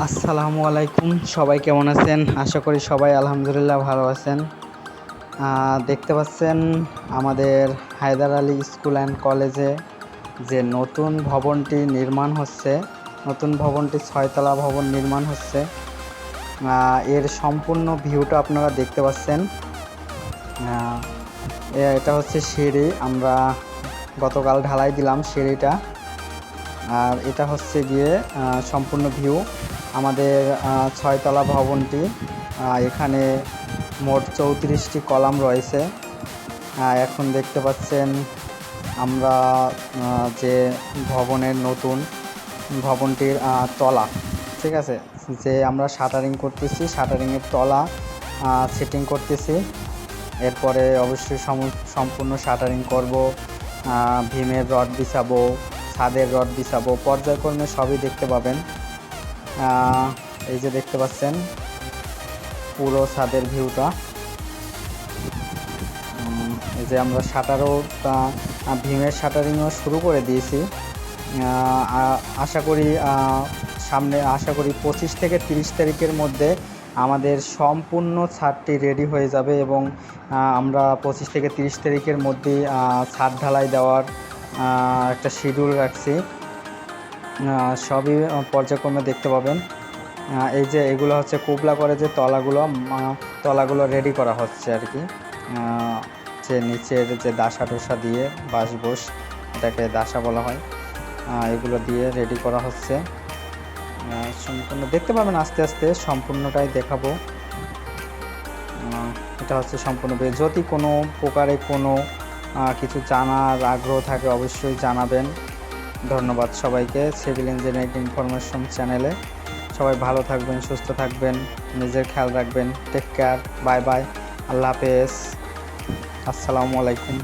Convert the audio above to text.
আসসালামু আলাইকুম। সবাই কেমন আছেন? আশা করি সবাই আলহামদুলিল্লাহ ভালো আছেন। দেখতে পাচ্ছেন আমাদের হায়দার আলী স্কুল অ্যান্ড কলেজে যে নতুন ভবনটি নির্মাণ হচ্ছে, নতুন ভবনটি 6 তলা ভবন নির্মাণ হচ্ছে। এর সম্পূর্ণ ভিউটা আপনারা দেখতে পাচ্ছেন। এটা হচ্ছে সিঁড়ি, আমরা গতকাল ঢালাই দিলাম সিঁড়িটা। আর এটা হচ্ছে গিয়ে সম্পূর্ণ ভিউ আমাদের 6 তলা ভবনটি। এখানে মোট 34টি কলাম রয়েছে। এখন দেখতে পাচ্ছেন আমরা যে ভবনের নতুন ভবনটির তলা, ঠিক আছে, যে আমরা শাটারিং করতেছি, শাটারিংয়ের তলা সেটিং করতেছি। এরপরে অবশ্যই সম্পূর্ণ শাটারিং করব, ভীমের রড বিছাবো, ছাদের রড বিছাবো, পর্যায়ক্রমে সবই দেখতে পাবেন। এই যে দেখতে পাচ্ছেন পুরো ছাদের ভিউটা। এই যে আমরা শাটারও ভীমের শাটারিংও শুরু করে দিয়েছি। আশা করি সামনে 25 থেকে 30 তারিখের মধ্যে আমাদের সম্পূর্ণ ছাদটি রেডি হয়ে যাবে এবং আমরা 25 থেকে 30 তারিখের মধ্যেই ছাদ ঢালাই দেওয়ার একটা শিডিউল রাখছি। সবই পর্যায়ক্রমে দেখতে পাবেন। এই যে এগুলো হচ্ছে কোবলা করে যে তলাগুলো রেডি করা হচ্ছে আর কি। যে নিচের যে দাসা টোসা দিয়ে বাঁশ এটাকে দাসা বলা হয়, এগুলো দিয়ে রেডি করা হচ্ছে। সম্পূর্ণ দেখতে পাবেন, আস্তে আস্তে সম্পূর্ণটাই দেখাবো। এটা হচ্ছে সম্পূর্ণ। যদি কোনো প্রকারে কোনো কিছু জানার আগ্রহ থাকে অবশ্যই জানাবেন। ধন্যবাদ সবাইকে সিভিল ইঞ্জিনিয়ারিং ইনফরমেশন চ্যানেলে। সবাই ভালো থাকবেন, সুস্থ থাকবেন, নিজের খেয়াল রাখবেন। টেক কেয়ার, বাই বাই, আল্লাহ হাফেজ, আসসালামু আলাইকুম।